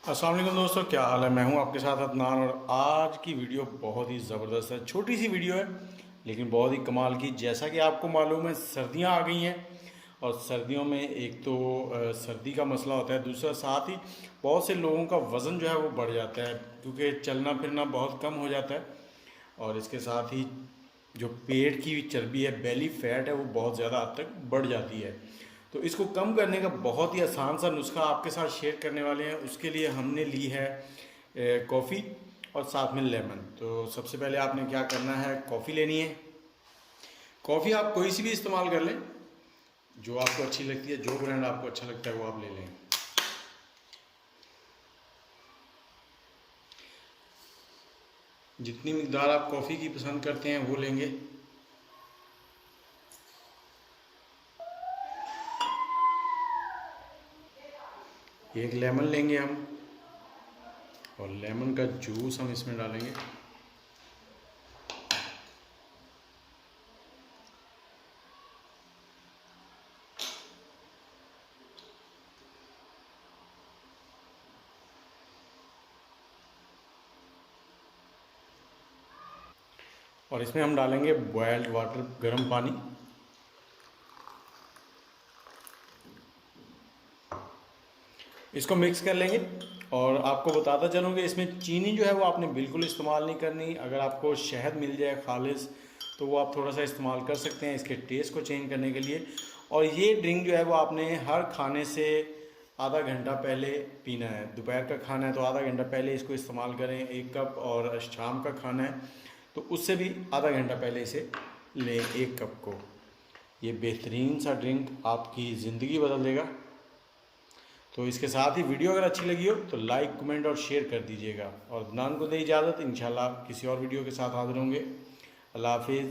अस्सलाम वालेकुम दोस्तों, क्या हाल है। मैं हूं आपके साथ अदनान और आज की वीडियो बहुत ही ज़बरदस्त है। छोटी सी वीडियो है लेकिन बहुत ही कमाल की। जैसा कि आपको मालूम है सर्दियां आ गई हैं और सर्दियों में एक तो सर्दी का मसला होता है, दूसरा साथ ही बहुत से लोगों का वज़न जो है वो बढ़ जाता है क्योंकि चलना फिरना बहुत कम हो जाता है। और इसके साथ ही जो पेट की चर्बी है, बेली फैट है, वो बहुत ज़्यादा हद तक बढ़ जाती है। तो इसको कम करने का बहुत ही आसान सा नुस्खा आपके साथ शेयर करने वाले हैं। उसके लिए हमने ली है कॉफ़ी और साथ में लेमन। तो सबसे पहले आपने क्या करना है, कॉफ़ी लेनी है। कॉफ़ी आप कोई सी भी इस्तेमाल कर लें जो आपको अच्छी लगती है, जो ब्रांड आपको अच्छा लगता है वो आप ले लें। जितनी मिकदार आप कॉफ़ी की पसंद करते हैं वो लेंगे। एक लेमन लेंगे हम और लेमन का जूस हम इसमें डालेंगे। और इसमें हम डालेंगे बॉयल्ड वाटर, गर्म पानी। इसको मिक्स कर लेंगे। और आपको बताता चलूँ कि इसमें चीनी जो है वो आपने बिल्कुल इस्तेमाल नहीं करनी। अगर आपको शहद मिल जाए खालिस तो वो आप थोड़ा सा इस्तेमाल कर सकते हैं इसके टेस्ट को चेंज करने के लिए। और ये ड्रिंक जो है वो आपने हर खाने से आधा घंटा पहले पीना है। दोपहर का खाना है तो आधा घंटा पहले इसको इस्तेमाल करें 1 कप, और शाम का खाना है तो उससे भी आधा घंटा पहले इसे लें 1 कप को। ये बेहतरीन सा ड्रिंक आपकी ज़िंदगी बदल देगा। तो इसके साथ ही वीडियो अगर अच्छी लगी हो तो लाइक, कमेंट और शेयर कर दीजिएगा। और अदनान को दे इजाज़त, इंशाल्लाह किसी और वीडियो के साथ हाजिर होंगे। अल्लाह हाफिज़।